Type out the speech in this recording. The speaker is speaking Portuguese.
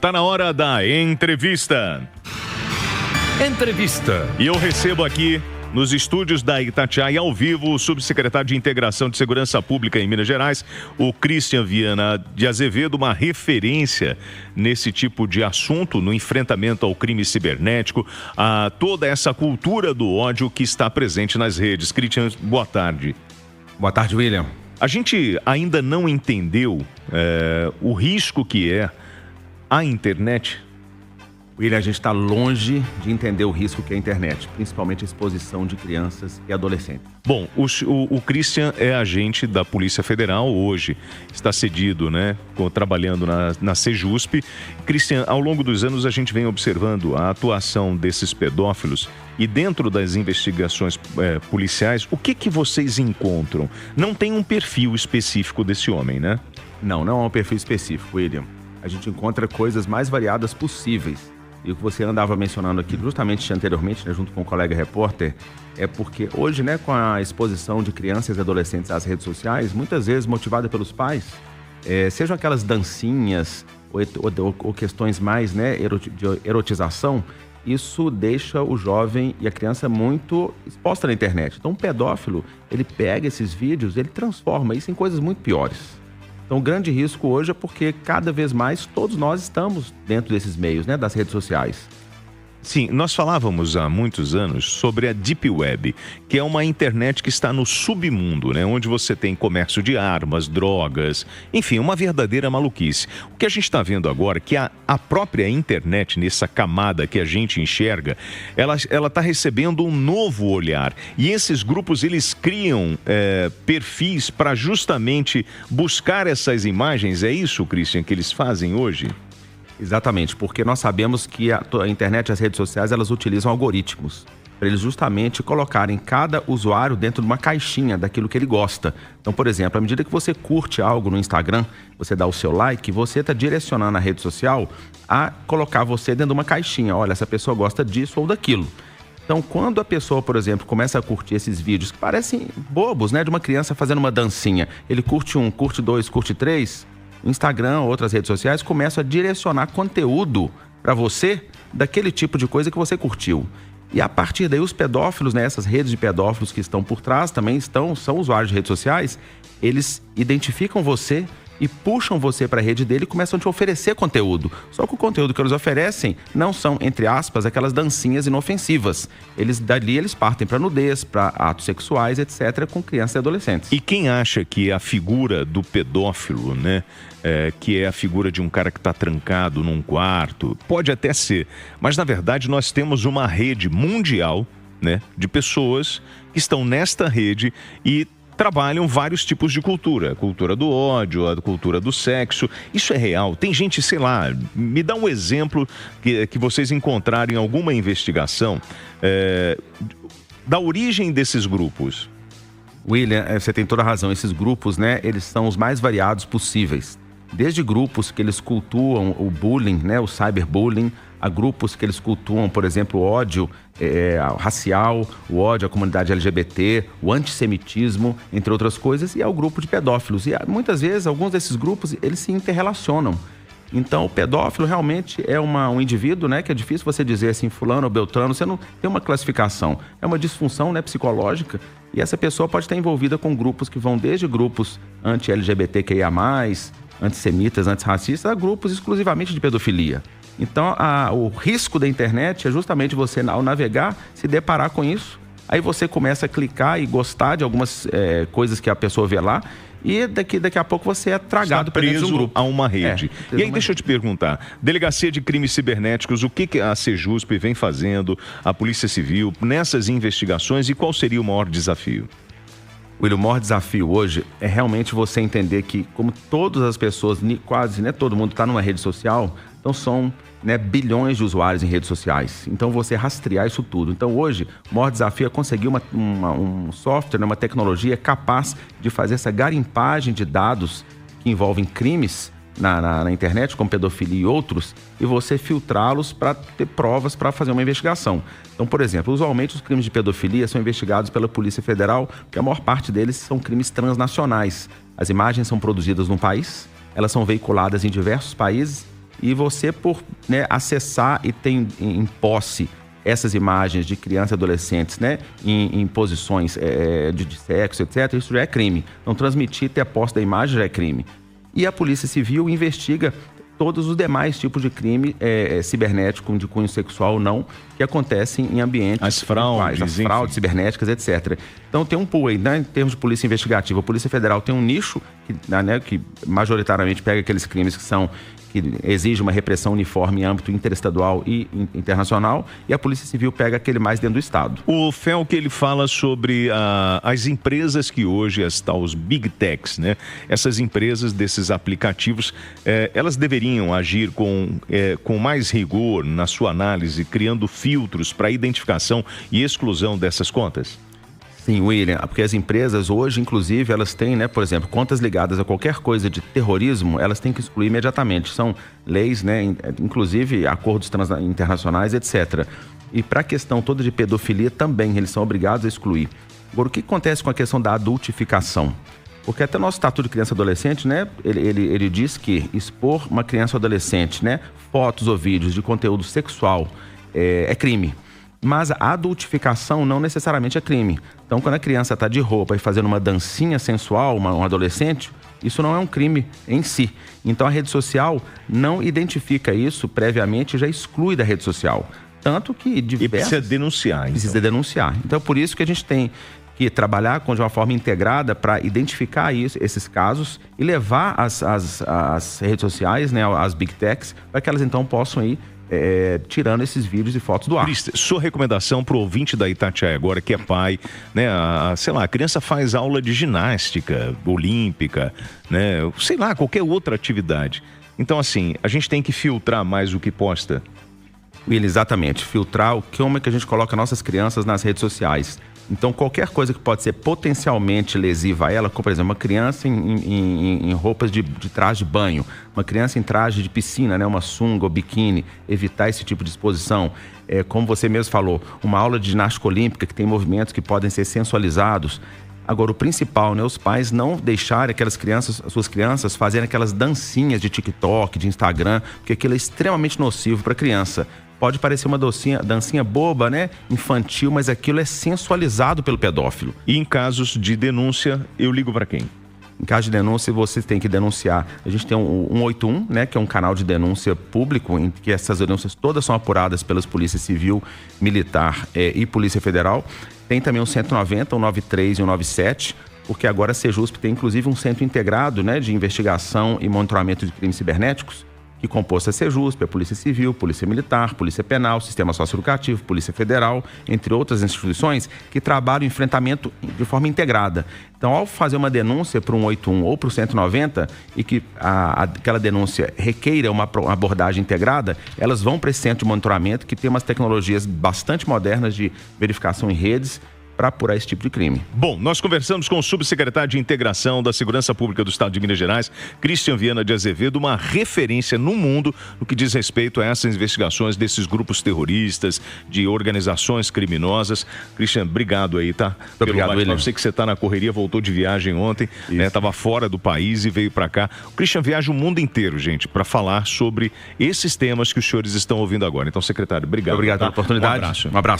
Tá na hora da entrevista. Entrevista. E eu recebo aqui, nos estúdios da Itatiaia, ao vivo, o subsecretário de Integração de Segurança Pública em Minas Gerais, o Cristian Viana de Azevedo, uma referência nesse tipo de assunto, no enfrentamento ao crime cibernético, a toda essa cultura do ódio que está presente nas redes. Cristian, boa tarde. Boa tarde, William. A gente ainda não entendeu o risco que é a internet. William, a gente está longe de entender o risco que é a internet, principalmente a exposição de crianças e adolescentes. Bom, o Cristian é agente da Polícia Federal hoje, está cedido, né, trabalhando na Sejusp. Cristian, ao longo dos anos a gente vem observando a atuação desses pedófilos e dentro das investigações policiais, o que vocês encontram? Não tem um perfil específico desse homem, né? Não é um perfil específico, William. A gente encontra coisas mais variadas possíveis. E o que você andava mencionando aqui justamente anteriormente, né, junto com o colega repórter, é porque hoje, né, com a exposição de crianças e adolescentes às redes sociais, muitas vezes motivada pelos pais, sejam aquelas dancinhas ou questões mais, né, de erotização, isso deixa o jovem e a criança muito exposta na internet. Então, o pedófilo, ele pega esses vídeos, ele transforma isso em coisas muito piores. Então, o grande risco hoje é porque cada vez mais todos nós estamos dentro desses meios, né, das redes sociais. Sim, nós falávamos há muitos anos sobre a Deep Web, que é uma internet que está no submundo, né? Onde você tem comércio de armas, drogas, enfim, uma verdadeira maluquice. O que a gente está vendo agora é que a própria internet, nessa camada que a gente enxerga, ela está recebendo um novo olhar. E esses grupos, eles criam perfis para justamente buscar essas imagens. É isso, Cristian, que eles fazem hoje? Exatamente, porque nós sabemos que a internet e as redes sociais, elas utilizam algoritmos para eles justamente colocarem cada usuário dentro de uma caixinha daquilo que ele gosta. Então, por exemplo, à medida que você curte algo no Instagram, você dá o seu like, você está direcionando a rede social a colocar você dentro de uma caixinha. Olha, essa pessoa gosta disso ou daquilo. Então, quando a pessoa, por exemplo, começa a curtir esses vídeos que parecem bobos, né, de uma criança fazendo uma dancinha, ele curte um, curte dois, curte três, o Instagram ou outras redes sociais começam a direcionar conteúdo para você daquele tipo de coisa que você curtiu. E a partir daí os pedófilos, né, essas redes de pedófilos que estão por trás também são usuários de redes sociais, eles identificam você e puxam você para a rede dele e começam a te oferecer conteúdo. Só que o conteúdo que eles oferecem não são, entre aspas, aquelas dancinhas inofensivas. Dali eles partem para nudez, para atos sexuais, etc., com crianças e adolescentes. E quem acha que a figura do pedófilo, né, que é a figura de um cara que está trancado num quarto, pode até ser, mas na verdade nós temos uma rede mundial, né, de pessoas que estão nesta rede e trabalham vários tipos de cultura. A cultura do ódio, a cultura do sexo. Isso é real. Tem gente, sei lá, me dá um exemplo que vocês encontrarem em alguma investigação da origem desses grupos. William, você tem toda a razão. Esses grupos, né, eles são os mais variados possíveis. Desde grupos que eles cultuam o bullying, né, o cyberbullying, a grupos que eles cultuam, por exemplo, o ódio racial, o ódio à comunidade LGBT, o antissemitismo, entre outras coisas, e ao grupo de pedófilos. E muitas vezes, alguns desses grupos, eles se interrelacionam. Então, o pedófilo realmente é um indivíduo, né, que é difícil você dizer assim, fulano ou beltrano, você não tem uma classificação. É uma disfunção, né, psicológica, e essa pessoa pode estar envolvida com grupos que vão desde grupos anti-LGBTQIA+, antissemitas, antirracistas, a grupos exclusivamente de pedofilia. Então, o risco da internet é justamente você, ao navegar, se deparar com isso. Aí você começa a clicar e gostar de algumas coisas que a pessoa vê lá. E daqui a pouco você é tragado para dentro de um grupo. A uma rede. E aí, deixa eu te perguntar. Delegacia de Crimes Cibernéticos, o que a Sejusp vem fazendo, a Polícia Civil, nessas investigações e qual seria o maior desafio? William, o maior desafio hoje é realmente você entender que, como todas as pessoas, quase, né, todo mundo está numa rede social, então são, né, bilhões de usuários em redes sociais. Então você rastrear isso tudo. Então hoje o maior desafio é conseguir um software, uma tecnologia capaz de fazer essa garimpagem de dados que envolvem crimes na internet, como pedofilia e outros, e você filtrá-los para ter provas para fazer uma investigação. Então, por exemplo, usualmente os crimes de pedofilia são investigados pela Polícia Federal, porque a maior parte deles são crimes transnacionais. As imagens são produzidas num país, elas são veiculadas em diversos países E você, por acessar e ter em posse essas imagens de crianças e adolescentes, em posições de sexo, etc., isso já é crime. Então, transmitir, ter a posse da imagem já é crime. E a Polícia Civil investiga todos os demais tipos de crime cibernético, de cunho sexual ou não, que acontecem em ambientes... As fraudes cibernéticas, etc. Então, tem um pool aí, em termos de polícia investigativa. A Polícia Federal tem um nicho que majoritariamente pega aqueles crimes que exige uma repressão uniforme em âmbito interestadual e internacional, e a Polícia Civil pega aquele mais dentro do Estado. O Felque, ele fala sobre as empresas que hoje, os Big Techs, essas empresas desses aplicativos, elas deveriam agir com mais rigor na sua análise, criando filtros para identificação e exclusão dessas contas? Sim, William, porque as empresas hoje, inclusive, elas têm, por exemplo, contas ligadas a qualquer coisa de terrorismo, elas têm que excluir imediatamente. São leis, inclusive acordos internacionais, etc. E para a questão toda de pedofilia também, eles são obrigados a excluir. Agora, o que acontece com a questão da adultificação? Porque até o nosso Estatuto de Criança e Adolescente, ele diz que expor uma criança ou adolescente, fotos ou vídeos de conteúdo sexual é crime. Mas a adultificação não necessariamente é crime. Então, quando a criança está de roupa e fazendo uma dancinha sensual, um adolescente, isso não é um crime em si. Então, a rede social não identifica isso previamente e já exclui da rede social. Tanto que E precisa denunciar. Então. Precisa denunciar. Então, por isso que a gente tem que trabalhar de uma forma integrada para identificar esses casos e levar as redes sociais, as Big Techs, para que elas então possam ir tirando esses vídeos e fotos do ar. Cristian, sua recomendação para o ouvinte da Itatiaia agora, que é pai, a criança faz aula de ginástica olímpica, sei lá, qualquer outra atividade. Então, assim, a gente tem que filtrar mais o que posta. William, exatamente. Filtrar como é que a gente coloca nossas crianças nas redes sociais. Então, qualquer coisa que pode ser potencialmente lesiva a ela, como, por exemplo, uma criança em roupas de traje de banho, uma criança em traje de piscina, uma sunga ou biquíni, evitar esse tipo de exposição. Como você mesmo falou, uma aula de ginástica olímpica que tem movimentos que podem ser sensualizados. Agora, o principal, os pais não deixarem as suas crianças fazerem aquelas dancinhas de TikTok, de Instagram, porque aquilo é extremamente nocivo para a criança. Pode parecer uma dancinha boba, infantil, mas aquilo é sensualizado pelo pedófilo. E em casos de denúncia, eu ligo para quem? Em caso de denúncia, você tem que denunciar. A gente tem um 181, que é um canal de denúncia público, em que essas denúncias todas são apuradas pelas Polícia Civil, Militar e Polícia Federal. Tem também o 190, o 93 e o 97, porque agora a Sejusp tem inclusive um centro integrado de investigação e monitoramento de crimes cibernéticos, que composto a Sejusp, a Polícia Civil, Polícia Militar, Polícia Penal, Sistema Socioeducativo, Polícia Federal, entre outras instituições que trabalham o enfrentamento de forma integrada. Então, ao fazer uma denúncia para o 181 ou para o 190 e que aquela denúncia requeira uma abordagem integrada, elas vão para esse centro de monitoramento que tem umas tecnologias bastante modernas de verificação em redes para apurar esse tipo de crime. Bom, nós conversamos com o subsecretário de Integração da Segurança Pública do Estado de Minas Gerais, Cristian Viana de Azevedo, uma referência no mundo no que diz respeito a essas investigações desses grupos terroristas, de organizações criminosas. Cristian, obrigado aí, tá? Muito obrigado, William. Eu sei que você está na correria, voltou de viagem ontem, estava fora do país e veio para cá. O Cristian viaja o mundo inteiro, gente, para falar sobre esses temas que os senhores estão ouvindo agora. Então, secretário, obrigado. Obrigado pela oportunidade. Um abraço. Um abraço.